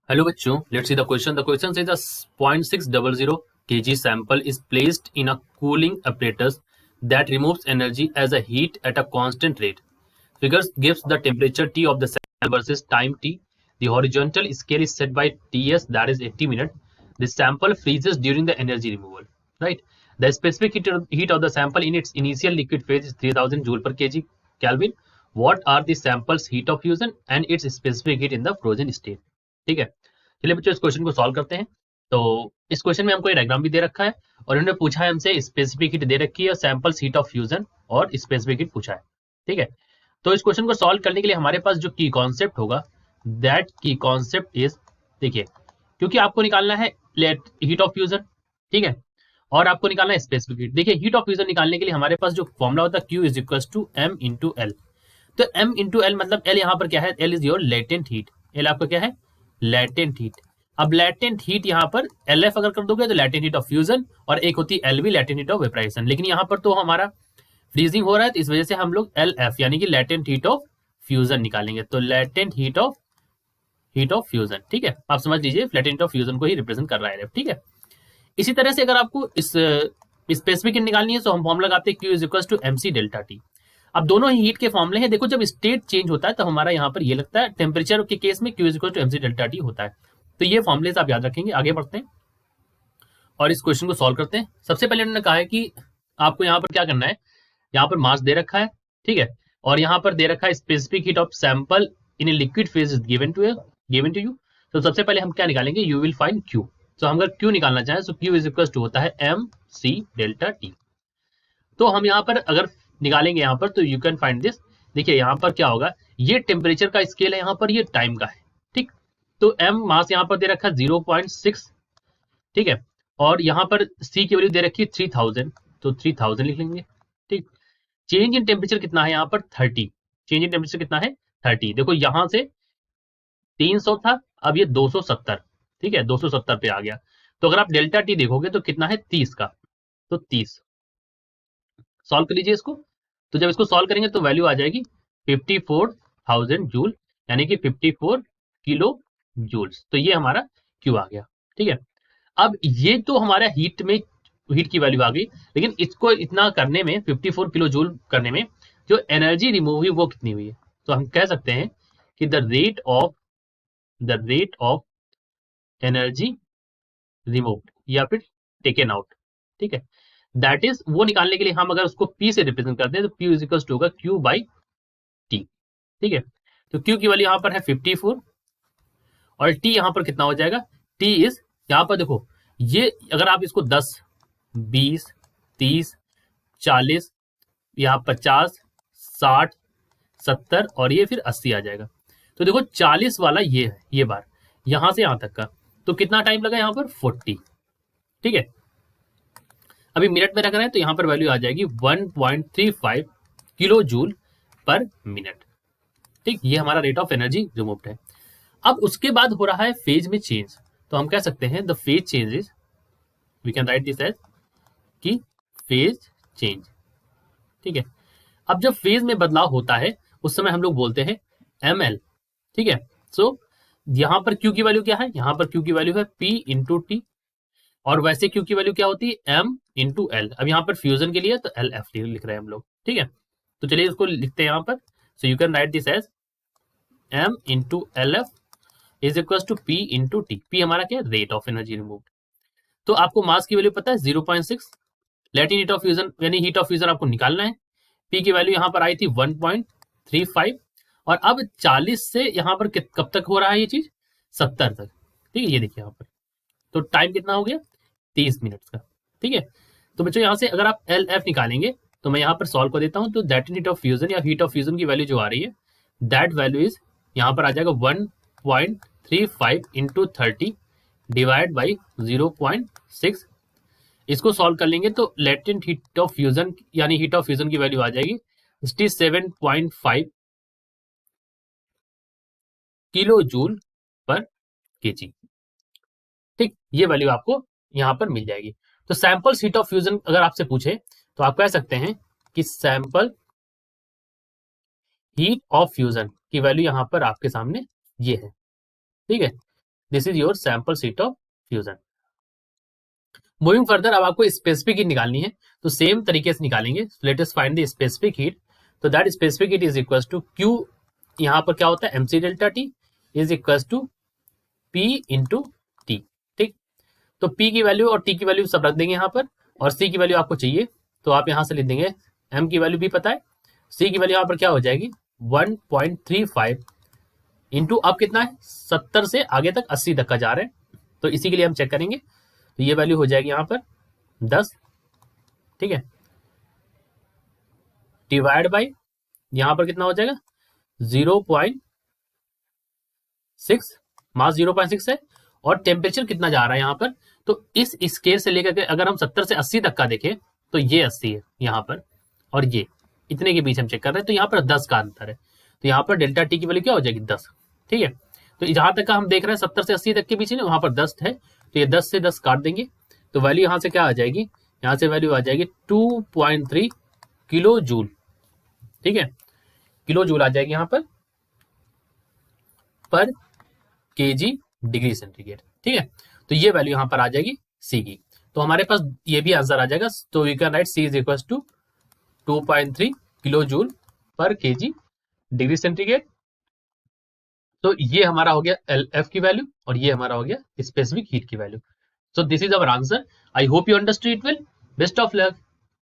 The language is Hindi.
Hello bachcho, let's see the question. The question says a 0.600 kg sample is placed in a cooling apparatus that removes energy as a heat at a constant rate. Figures gives the temperature T of the sample versus time T. The horizontal scale is set by Ts, that is 80 minutes. The sample freezes during the energy removal, right? The specific heat of the sample in its initial liquid phase is 3000 joule per kg Kelvin. What are the sample's heat of fusion and its specific heat in the frozen state? ठीक है, चलिए बच्चों इस क्वेश्चन को सॉल्व करते हैं। तो इस क्वेश्चन में हमको डायग्राम भी दे रखा है और इन्होंने पूछा है हमसे स्पेसिफिक हीट दे रखी है, सैंपल्स हीट ऑफ फ्यूजन और स्पेसिफिक हीट पूछा है। ठीक है, तो इस क्वेश्चन को सॉल्व करने के लिए हमारे पास जो की कॉन्सेप्ट होगा, दैट की कॉन्सेप्ट इज, देखिए, क्योंकि आपको निकालना है हीट ऑफ फ्यूजन, ठीक है, और आपको निकालना है स्पेसिफिक हीट। देखिए, हीट ऑफ फ्यूजन निकालने के लिए हमारे पास जो फॉर्मुला होता है Q is equal to M into L. तो M इंटू एल मतलब L यहाँ पर क्या है, L is your latent heat. L आपका क्या है, लेटेंट हीट। अब लेटेंट हीट यहाँ पर LF अगर कर दोगे तो लेटेंट हीट ऑफ फ्यूजन, और एक होती है LV, latent heat of vaporisation. लेकिन यहाँ पर तो हमारा फ्रीजिंग हो रहा है, तो इस वजह से हम लोग LF यानी कि लेटेंट हीट ऑफ फ्यूजन निकालेंगे। तो लेटेंट हीट ऑफ फ्यूजन, ठीक है, आप समझ लीजिए लेटेंट हीट ऑफ फ्यूजन को ही रिप्रेजेंट कर रहा है, ठीक है। इसी तरह से अगर आपको इस स्पेसिफिक हीट निकालनी है तो हम फॉर्मुला लगाते हैं Q is equal to MC delta T। अब दोनों ही हीट के फॉर्मुले हैं। देखो, जब स्टेट चेंज होता है तो हमारा यहाँ पर ये लगता है, टेम्परेचर के केस में Q is equal to MC delta T होता है। तो ये फॉर्मुले आप याद रखेंगे। आगे बढ़ते हैं और इस क्वेश्चन को सॉल्व करते हैं। सबसे पहले उन्होंने कहा है कि आपको यहाँ पर क्या करना है, यहाँ पर मास दे रखा है, ठीक है, और यहाँ पर दे रखा है specific heat of sample in a liquid phase is given to you. तो सबसे पहले हम क्या निकालेंगे, यू विल फाइंड Q। तो हम अगर Q निकालना चाहें तो Q इज इक्वल टू होता है MC डेल्टा T। तो हम यहाँ पर अगर निकालेंगे यहाँ पर तो यू कैन फाइंड दिस। देखिए यहाँ पर क्या होगा, ये टेम्परेचर का स्केल है, यहाँ पर ये टाइम का है, ठीक। तो M मास यहाँ पर दे रखा है 0.6, ठीक है, और यहाँ पर C की वैल्यू दे रखी है 3000, तो 3000 लिख लेंगे, ठीक। चेंज इन टेम्परेचर कितना है यहाँ पर 30, चेंज इन टेम्परेचर कितना है 30। देखो यहाँ से 300 था, अब ये 270, ठीक है, 270 पे आ गया। तो अगर आप डेल्टा T देखोगे तो कितना है 30 का, तो 30 सॉल्व कर लीजिए इसको। तो जब इसको सॉल्व करेंगे तो वैल्यू आ जाएगी 54,000 जूल, यानी कि 54 किलो जूल्स। तो ये हमारा क्यू आ गया, ठीक है। अब ये तो हमारा हीट की वैल्यू आ गई, लेकिन इसको इतना करने में 54 किलो जूल करने में जो एनर्जी रिमूव हुई वो कितनी हुई है। तो हम कह सकते हैं कि the rate of energy removed या फिर टेकन आउट, ठीक है, दैट इज, वो निकालने के लिए हम अगर उसको P से रिप्रेजेंट करते हैं तो P इज इक्वल टू होगा Q बाई T, ठीक है। तो Q की वैल्यू यहाँ पर है 54 और T यहाँ पर कितना हो जाएगा, T इज, यहाँ पर देखो, ये अगर आप इसको 10, 20, 30, 40, यहाँ 50, 60, 70 और ये फिर 80 आ जाएगा। तो देखो 40 वाला ये है, ये बार यहां से यहां तक का, तो कितना टाइम लगा यहाँ पर 40, ठीक है। अभी मिनट में रख रहे हैं तो यहाँ पर वैल्यू आ जाएगी 1.35 किलो जूल पर मिनट, ठीक। ये हमारा रेट ऑफ एनर्जी रिमूव्ड है। अब उसके बाद हो रहा है फेज में चेंज, तो हम कह सकते हैं the phase changes, we can write this as कि फेज चेंज, ठीक है। अब जब फेज में बदलाव होता है उस समय हम लोग बोलते हैं ML, ठीक है। सो यहाँ पर Q की वैल्यू क्या है, यहाँ पर Q की वैल्यू है P इंटू T, और वैसे Q की वैल्यू क्या होती है M इंटू एल। अब यहाँ पर फ्यूजन के लिए तो LF लिख रहे हैं हम लोग, ठीक है। तो चलिए इसको लिखते हैं यहाँ पर। So you can write this as M into LF is equal to P into T। P हमारा क्या है, रेट ऑफ एनर्जी रिमूव्ड। तो आपको मास की वैल्यू पता है 0.6, लेटेंट हीट ऑफ फ्यूजन यानी हीट ऑफ फ्यूजन आपको निकालना है। P की वैल्यू यहाँ पर आई थी 1.35, और अब 40 से यहाँ पर कब तक हो रहा है ये चीज, 70 तक, ठीक है। ये देखिए यहाँ पर, तो टाइम कितना हो गया 30 मिनट का, ठीक है। तो बच्चों यहाँ से अगर आप LF निकालेंगे तो मैं यहाँ पर सॉल्व कर देता हूँ। तो दैट हीट ऑफ फ्यूजन या हीट ऑफ फ्यूजन की वैल्यू जो आ रही है, दैट वैल्यू इज, यहाँ पर आ जाएगा 1.35 इंटू 30 डिवाइड बाई 0.6। इसको सॉल्व कर लेंगे तो लेटेंट हीट ऑफ फ्यूजन यानी हीट ऑफ फ्यूजन की वैल्यू आ जाएगी 67.5 किलो जूल पर केजी, ठीक। ये वैल्यू आपको यहाँ पर मिल जाएगी। तो सैंपल हीट ऑफ फ्यूजन अगर आपसे पूछे तो आप कह सकते हैं कि सैंपल हीट ऑफ फ्यूजन की वैल्यू यहाँ पर आपके सामने ये है, ठीक है। This is your sample sheet of fusion. Moving further, अब आपको स्पेसिफिक हीट निकालनी है, तो सेम तरीके से निकालेंगे। Let us find the specific heat. तो that specific heat is equal to Q, यहाँ पर क्या होता है mc delta T is equal to p into T. ठीक, तो p की वैल्यू और t की वैल्यू सब रख देंगे यहाँ पर, और c की वैल्यू आपको चाहिए तो आप यहाँ से लिख देंगे, m की वैल्यू भी पता है, c की वैल्यू यहाँ पर क्या हो जाएगी 1.35 इंटू, अब कितना है 70 से आगे तक 80 तक का जा रहे हैं, तो इसी के लिए हम चेक करेंगे। तो ये वैल्यू हो जाएगी यहाँ पर 10, ठीक है, डिवाइड बाई यहाँ पर कितना हो जाएगा 0.6, मास 0.6 है, और टेम्परेचर कितना जा रहा है यहाँ पर, तो इस स्केल से लेकर के अगर हम 70 से 80 तक का देखें तो ये 80 है यहाँ पर, और ये इतने के बीच हम चेक कर रहे हैं, तो यहाँ पर 10 का अंतर है, तो यहाँ पर डेल्टा टी की वैल्यू क्या हो जाएगी 10। ठीक है, तो जहां तक का हम देख रहे हैं 70 से 80 तक के बीच है, वहां पर 10 है, तो ये 10 से 10 काट देंगे, तो वैल्यू यहाँ से क्या आ जाएगी, यहाँ से वैल्यू आ जाएगी 2.3 किलो जूल। ठीक है, किलो जूल आ जाएगी यहाँ पर केजी डिग्री सेंटीग्रेड। ठीक है, तो ये वैल्यू यहाँ पर आ जाएगी सी की, तो हमारे पास ये भी आंसर आ जाएगा। तो we can write C is equal to 2.3 kilo joule per kg degree centigrade. तो ये हमारा हो गया एल एफ की वैल्यू, और ये हमारा हो गया स्पेसिफिक हीट की value. So this is our answer. I hope you understood it well. Best of luck.